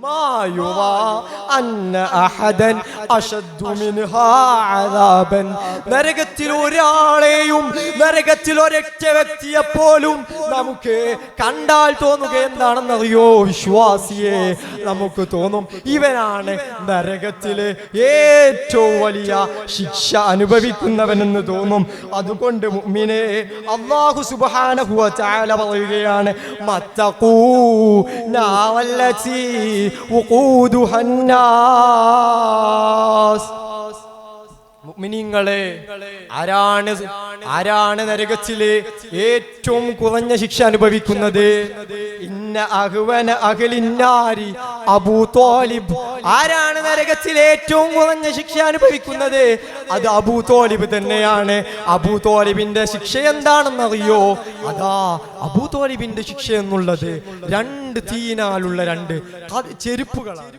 മാ യുറാ അന്ന അഹദൻ അശദ്ദു മിൻഹാ അദാബൻ. നരകത്തിൽ ഒരാളെയും, നരകത്തിൽ ഒരൊറ്റ വ്യക്തിയെ പോലും നമുക്ക് കണ്ടാൽ തോന്നുക എന്താണെന്നറിയോ? വിശ്വാസിയെ, നമുക്ക് തോന്നും ഇവനാണ് നരകത്തിലെ ഏറ്റവും വലിയ ശിക്ഷ അനുഭവിക്കുന്നവനെന്ന് തോന്നും. അതുകൊണ്ട് മുഅ്മിനേ, അല്ലാഹു സുബ്ഹാനഹു വ തആല പറയുകയാണ്, മത്തഖൂ നാറല്ലതി വഖൂദുഹാ അന്നാസ്. മുഅ്മിനീങ്ങളെ, ആരാണ് നരകത്തിലെ ഏറ്റവും കുറഞ്ഞ ശിക്ഷ അനുഭവിക്കുന്നത്? ഇന്ന അഹ്വന അഹ്ലിന്നാരി അബൂ ത്വാലിബ്. ആരാണ് നരകത്തിലെ ഏറ്റവും കുറഞ്ഞ ശിക്ഷ അനുഭവിക്കുന്നത്? അത് അബൂ ത്വാലിബ് തന്നെയാണ്. അബൂ ത്വാലിബിന്റെ ശിക്ഷ എന്താണെന്നറിയോ? അതാ അബൂ ത്വാലിബിന്റെ ശിക്ഷ എന്നുള്ളത് 2 തീനാലുള്ള 2 ചെരുപ്പുകളാണ്.